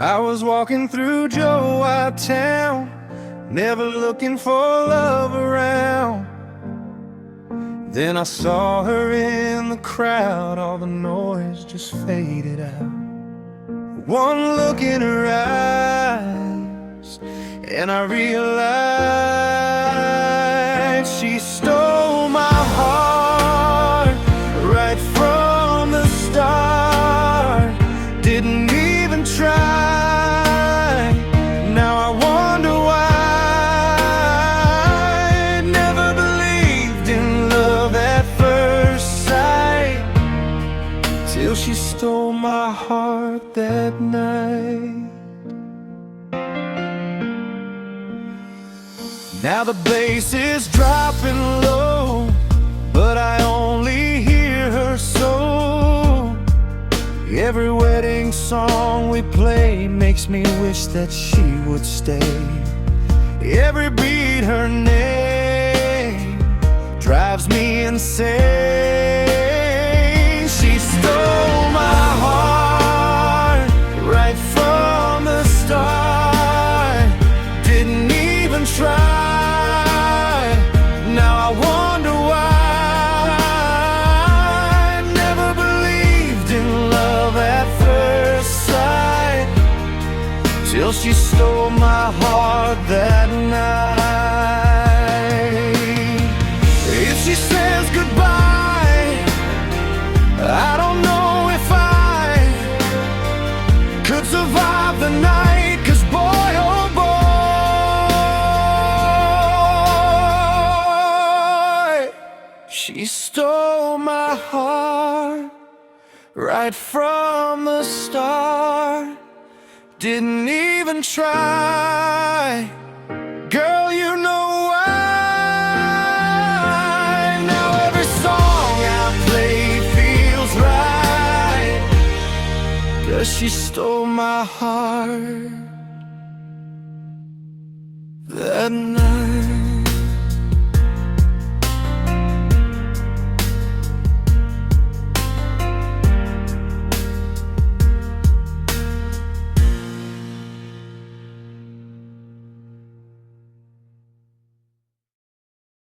I was walking through Joe White Town, never looking for love around. Then I saw her in the crowd, all the noise just faded out. One look in her eyes, and I realized she stole my heart right from the start. Didn't even try. Now I wonder why. I never believed in love at first sight, till she stole my heart that night. Now the bass is dropping low, but I only hear her soul. Every wedding song we play makes me wish that she would stay. Every beat her name drives me insane. She stole my heart right from the start. Didn't even try. Now I wonder why. I never believed in love at first sight, till she stole my heart that night. If she says goodbye, I don't know if I could survive the night. 'Cause boy, oh boy, she stole my heart right from the start. Didn't even try. Girl, you know why. Now every song I play feels right, 'cause she stole my heart that night.